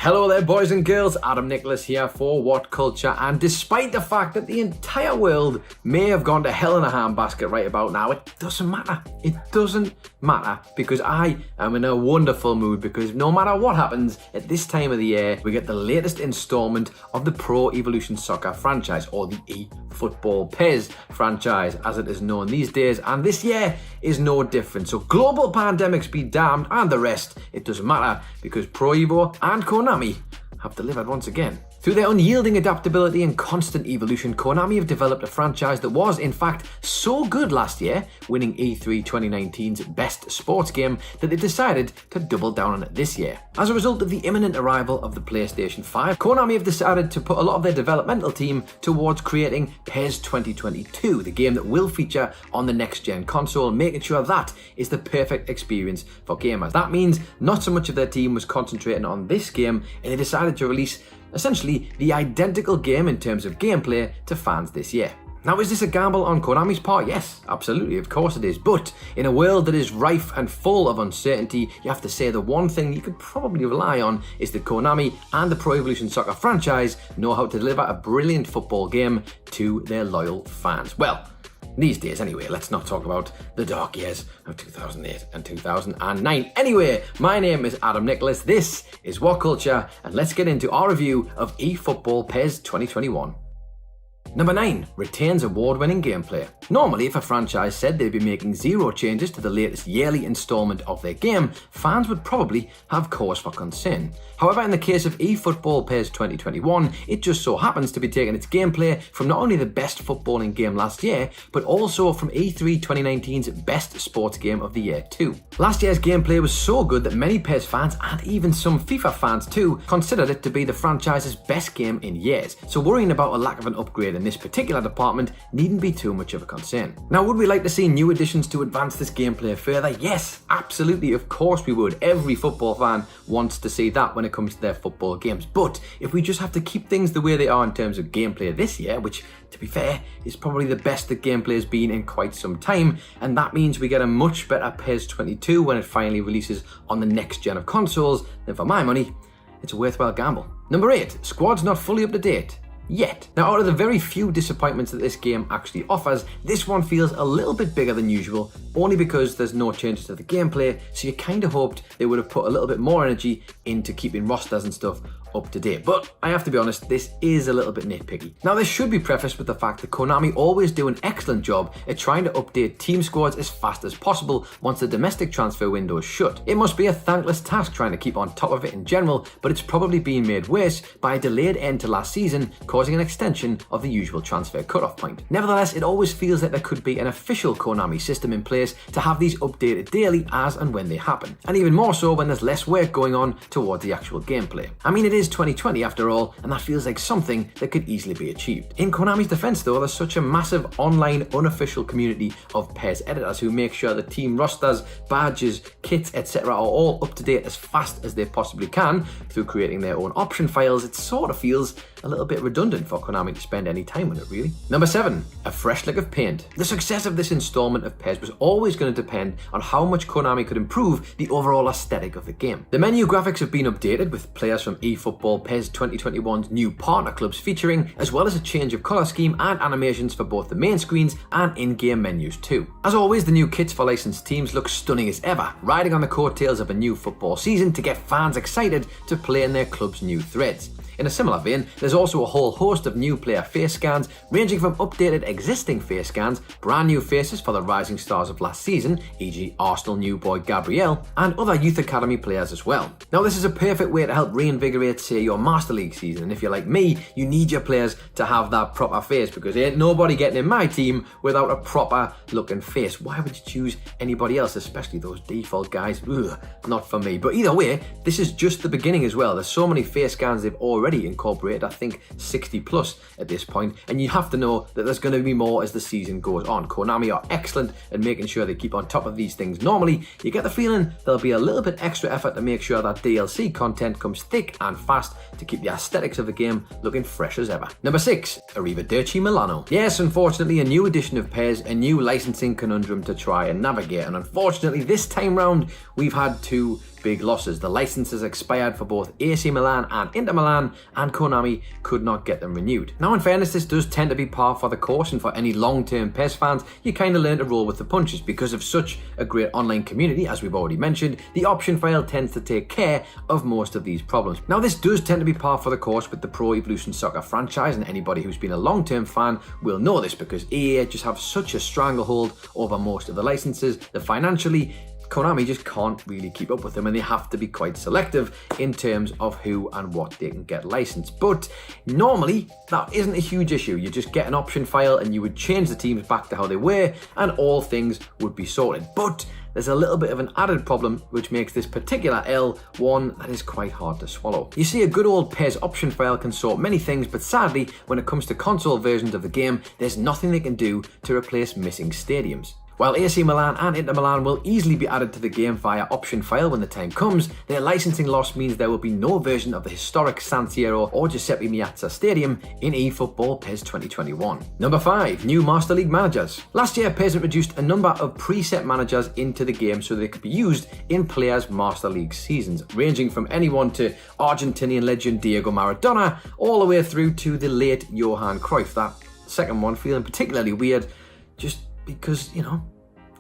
Hello there, boys and girls. Adam Nicholas here for What Culture. And despite the fact that the entire world may have gone to hell in a handbasket right about now, it doesn't matter. It doesn't matter because I am in a wonderful mood, because no matter what happens at this time of the year, we get the latest installment of the Pro Evolution Soccer franchise, or the eFootball PES franchise as it is known these days. And this year is no different. So global pandemics be damned and the rest, it doesn't matter, because Pro Evo and Konami have delivered once again. Through their unyielding adaptability and constant evolution, Konami have developed a franchise that was, in fact, so good last year, winning E3 2019's Best Sports Game, that they decided to double down on it this year. As a result of the imminent arrival of the PlayStation 5, Konami have decided to put a lot of their developmental team towards creating PES 2022, the game that will feature on the next-gen console, making sure that is the perfect experience for gamers. That means not so much of their team was concentrating on this game, and they decided to release essentially the identical game in terms of gameplay to fans this year. Now, is this a gamble on Konami's part? Yes, absolutely, of course it is. But in a world that is rife and full of uncertainty, you have to say the one thing you could probably rely on is that Konami and the Pro Evolution Soccer franchise know how to deliver a brilliant football game to their loyal fans. Well, these days anyway. Let's not talk about the dark years of 2008 and 2009. Anyway, my name is Adam Nicholas, this is What Culture, and let's get into our review of eFootball PES 2021. Number 9, retains award-winning gameplay. Normally, if a franchise said they'd be making zero changes to the latest yearly installment of their game, fans would probably have cause for concern. However, in the case of eFootball PES 2021, it just so happens to be taking its gameplay from not only the best footballing game last year, but also from E3 2019's Best Sports Game of the Year too. Last year's gameplay was so good that many PES fans, and even some FIFA fans too, considered it to be the franchise's best game in years. So worrying about a lack of an upgrade in this particular department needn't be too much of a concern. Now, would we like to see new additions to advance this gameplay further? Yes, absolutely, of course we would. Every football fan wants to see that when it comes to their football games. But if we just have to keep things the way they are in terms of gameplay this year, which, to be fair, is probably the best that gameplay has been in quite some time, and that means we get a much better PES 22 when it finally releases on the next gen of consoles, then for my money, it's a worthwhile gamble. Number 8, squad's not fully up to date yet. Now, out of the very few disappointments that this game actually offers, this one feels a little bit bigger than usual, only because there's no changes to the gameplay, so you kind of hoped they would have put a little bit more energy into keeping rosters and stuff up to date. But I have to be honest, this is a little bit nitpicky. Now, this should be prefaced with the fact that Konami always do an excellent job at trying to update team squads as fast as possible once the domestic transfer window is shut. It must be a thankless task trying to keep on top of it in general, but it's probably being made worse by a delayed end to last season, causing an extension of the usual transfer cutoff point. Nevertheless, it always feels like there could be an official Konami system in place to have these updated daily as and when they happen, and even more so when there's less work going on towards the actual gameplay. I mean, it is 2020 after all, and that feels like something that could easily be achieved. In Konami's defense though, there's such a massive online unofficial community of PES editors who make sure the team rosters, badges, kits, etc. are all up to date as fast as they possibly can through creating their own option files. It sort of feels a little bit redundant for Konami to spend any time on it, really. Number 7, a fresh lick of paint. The success of this installment of PES was always going to depend on how much Konami could improve the overall aesthetic of the game. The menu graphics have been updated with players from eFootball PES 2021's new partner clubs featuring, as well as a change of colour scheme and animations for both the main screens and in-game menus too. As always, the new kits for licensed teams look stunning as ever, riding on the coattails of a new football season to get fans excited to play in their club's new threads. In a similar vein, there's also a whole host of new player face scans, ranging from updated existing face scans, brand new faces for the rising stars of last season, e.g. Arsenal new boy Gabriel, and other youth academy players as well. Now, this is a perfect way to help reinvigorate, say, your Master League season, and if you're like me, you need your players to have that proper face, because ain't nobody getting in my team without a proper looking face. Why would you choose anybody else, especially those default guys? Ugh, not for me. But either way, this is just the beginning as well. There's so many face scans they've already already incorporated, I think 60 plus at this point, and you have to know that there's going to be more as the season goes on. Konami are excellent at making sure they keep on top of these things. Normally, you get the feeling there'll be a little bit extra effort to make sure that DLC content comes thick and fast to keep the aesthetics of the game looking fresh as ever. Number 6, Arrivederci Milano. Yes, unfortunately, a new edition of PES, a new licensing conundrum to try and navigate, and unfortunately this time round we've had two big losses. The licenses expired for both AC Milan and Inter Milan, and Konami could not get them renewed. Now, in fairness, this does tend to be par for the course, and for any long-term PES fans, you kind of learn to roll with the punches. Because of such a great online community, as we've already mentioned, the option file tends to take care of most of these problems. Now, this does tend to be par for the course with the Pro Evolution Soccer franchise, and anybody who's been a long-term fan will know this, because EA just have such a stranglehold over most of the licenses that financially Konami just can't really keep up with them, and they have to be quite selective in terms of who and what they can get licensed. But normally that isn't a huge issue. You just get an option file and you would change the teams back to how they were and all things would be sorted. But there's a little bit of an added problem which makes this particular L one that is quite hard to swallow. You see, a good old PES option file can sort many things, but sadly when it comes to console versions of the game, there's nothing they can do to replace missing stadiums. While AC Milan and Inter Milan will easily be added to the game via option file when the time comes, their licensing loss means there will be no version of the historic San Siro or Giuseppe Meazza Stadium in eFootball PES 2021. Number 5, new Master League managers. Last year, PES introduced a number of preset managers into the game so they could be used in players' Master League seasons, ranging from anyone to Argentinian legend Diego Maradona all the way through to the late Johan Cruyff. That second one feeling particularly weird just because, you know,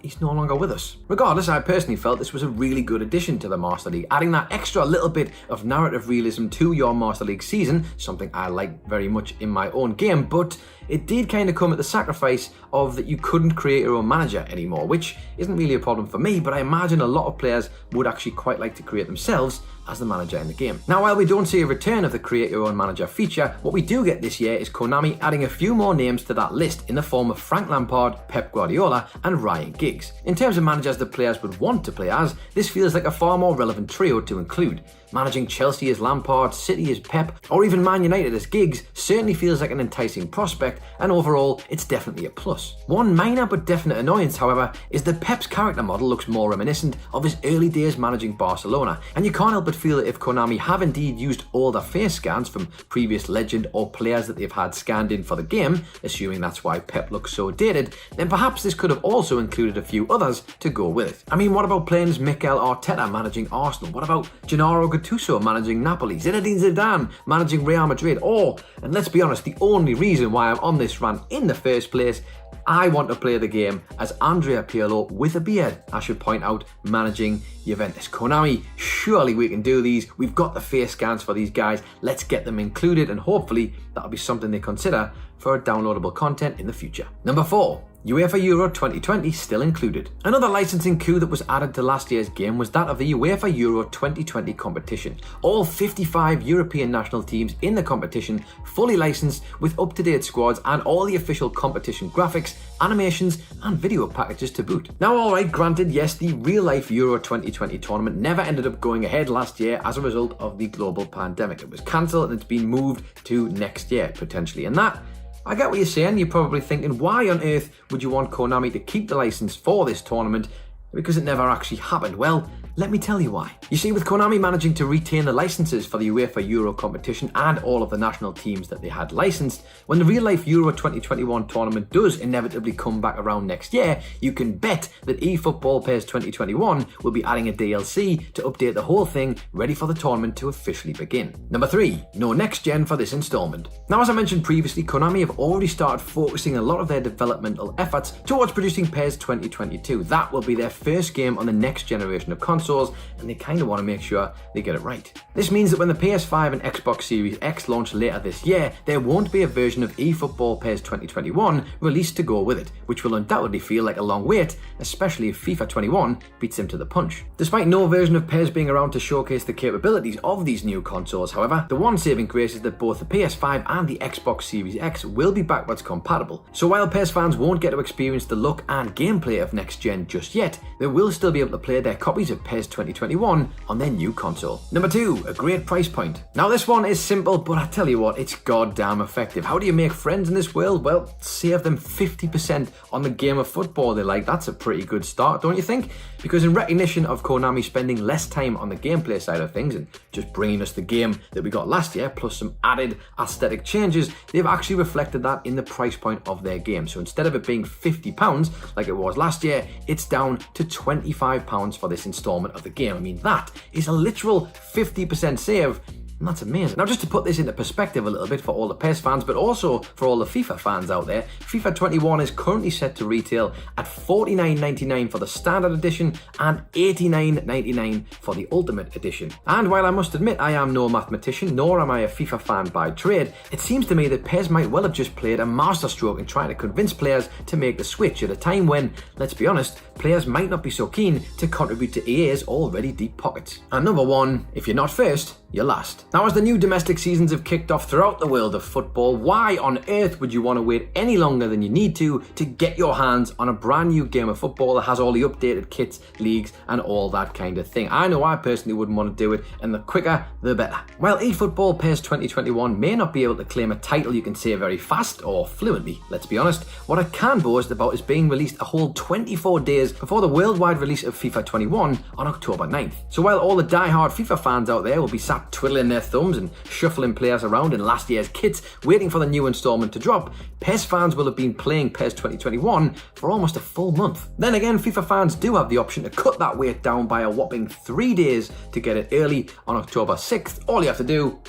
he's no longer with us. Regardless, I personally felt this was a really good addition to the Master League, adding that extra little bit of narrative realism to your Master League season, something I like very much in my own game, but it did kind of come at the sacrifice of that you couldn't create your own manager anymore, which isn't really a problem for me, but I imagine a lot of players would actually quite like to create themselves as the manager in the game. Now, while we don't see a return of the create your own manager feature, what we do get this year is Konami adding a few more names to that list in the form of Frank Lampard, Pep Guardiola and Ryan Giggs. In terms of managers the players would want to play as, this feels like a far more relevant trio to include. Managing Chelsea as Lampard, City as Pep, or even Man United as Giggs certainly feels like an enticing prospect, and overall, it's definitely a plus. One minor but definite annoyance, however, is that Pep's character model looks more reminiscent of his early days managing Barcelona, and you can't help but feel that if Konami have indeed used all their face scans from previous legend or players that they've had scanned in for the game, assuming that's why Pep looks so dated, then perhaps this could have also included a few others to go with it. I mean, what about playing as Mikel Arteta managing Arsenal? What about Gennaro Gattuso managing Napoli? Zinedine Zidane managing Real Madrid? Or, and let's be honest, the only reason why I'm on this rant in the first place, I want to play the game as Andrea Pirlo with a beard, I should point out, managing Juventus. Konami, surely we can do these. We've got the face scans for these guys. Let's get them included, and hopefully that'll be something they consider for downloadable content in the future. Number 4. UEFA Euro 2020 still included. Another licensing coup that was added to last year's game was that of the UEFA Euro 2020 competition. All 55 European national teams in the competition fully licensed with up-to-date squads and all the official competition graphics, animations and video packages to boot. Now, alright, granted, yes, the real-life Euro 2020 tournament never ended up going ahead last year as a result of the global pandemic. It was cancelled and it's been moved to next year, potentially. And that, I get what you're saying. You're probably thinking, why on earth would you want Konami to keep the license for this tournament? Because it never actually happened. Well, let me tell you why. You see, with Konami managing to retain the licenses for the UEFA Euro competition and all of the national teams that they had licensed, when the real-life Euro 2021 tournament does inevitably come back around next year, you can bet that eFootball PES 2021 will be adding a DLC to update the whole thing, ready for the tournament to officially begin. Number 3, no next gen for this installment. Now, as I mentioned previously, Konami have already started focusing a lot of their developmental efforts towards producing PES 2022. That will be their first game on the next generation of consoles, and they kind of want to make sure they get it right. This means that when the PS5 and Xbox Series X launch later this year, there won't be a version of eFootball PES 2021 released to go with it, which will undoubtedly feel like a long wait, especially if FIFA 21 beats them to the punch. Despite no version of PES being around to showcase the capabilities of these new consoles, however, the one saving grace is that both the PS5 and the Xbox Series X will be backwards compatible. So while PES fans won't get to experience the look and gameplay of next gen just yet, they will still be able to play their copies of PES PES 2021 on their new console. Number 2, a great price point. Now this one is simple, but I tell you what, it's goddamn effective. How do you make friends in this world? Well, save them 50% on the game of football they like. That's a pretty good start, don't you think? Because in recognition of Konami spending less time on the gameplay side of things and just bringing us the game that we got last year, plus some added aesthetic changes, they've actually reflected that in the price point of their game. So instead of it being £50 like it was last year, it's down to £25 for this installment of the game. I mean, that is a literal 50% save. And that's amazing. Now, just to put this into perspective a little bit for all the PES fans, but also for all the FIFA fans out there, FIFA 21 is currently set to retail at $49.99 for the standard edition and $89.99 for the ultimate edition. And while I must admit I am no mathematician, nor am I a FIFA fan by trade, it seems to me that PES might well have just played a masterstroke in trying to convince players to make the switch at a time when, let's be honest, players might not be so keen to contribute to EA's already deep pockets. And number 1, if you're not first, you're last. Now, as the new domestic seasons have kicked off throughout the world of football, why on earth would you want to wait any longer than you need to get your hands on a brand new game of football that has all the updated kits, leagues, and all that kind of thing? I know I personally wouldn't want to do it, and the quicker, the better. While eFootball PES 2021 may not be able to claim a title you can say very fast or fluently, let's be honest, what I can boast about is being released a whole 24 days before the worldwide release of FIFA 21 on October 9th. So while all the die-hard FIFA fans out there will be sat twiddling their thumbs and shuffling players around in last year's kits, waiting for the new installment to drop, PES fans will have been playing PES 2021 for almost a full month. Then again, FIFA fans do have the option to cut that wait down by a whopping 3 days to get it early on October 6th. All you have to do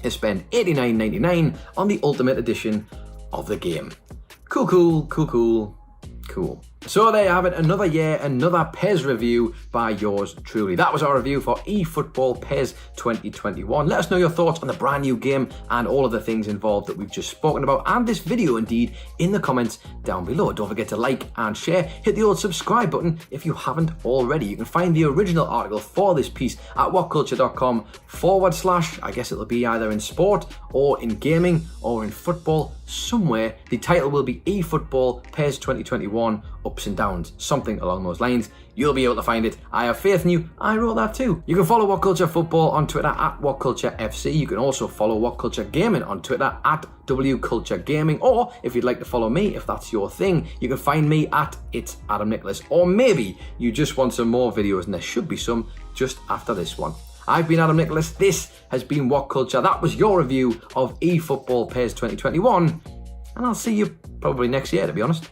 is spend $89.99 on the ultimate edition of the game. Cool. So there you have it, another year, another PES review by yours truly. That was our review for eFootball PES 2021. Let us know your thoughts on the brand new game and all of the things involved that we've just spoken about, and this video indeed, in the comments down below. Don't forget to like and share. Hit the old subscribe button if you haven't already. You can find the original article for this piece at whatculture.com/ I guess it'll be either in sport or in gaming or in football somewhere. The title will be eFootball PES 2021 Ups and Downs, something along those lines. You'll be able to find it. I have faith in you. I wrote that too. You can follow What Culture Football on Twitter at WhatCultureFC. You can also follow What Culture Gaming on Twitter at WCultureGaming. Or if you'd like to follow me, if that's your thing, you can find me at It's Adam Nicholas. Or maybe you just want some more videos, and there should be some just after this one. I've been Adam Nicholas. This has been What Culture. That was your review of eFootball PES 2021. And I'll see you probably next year, to be honest.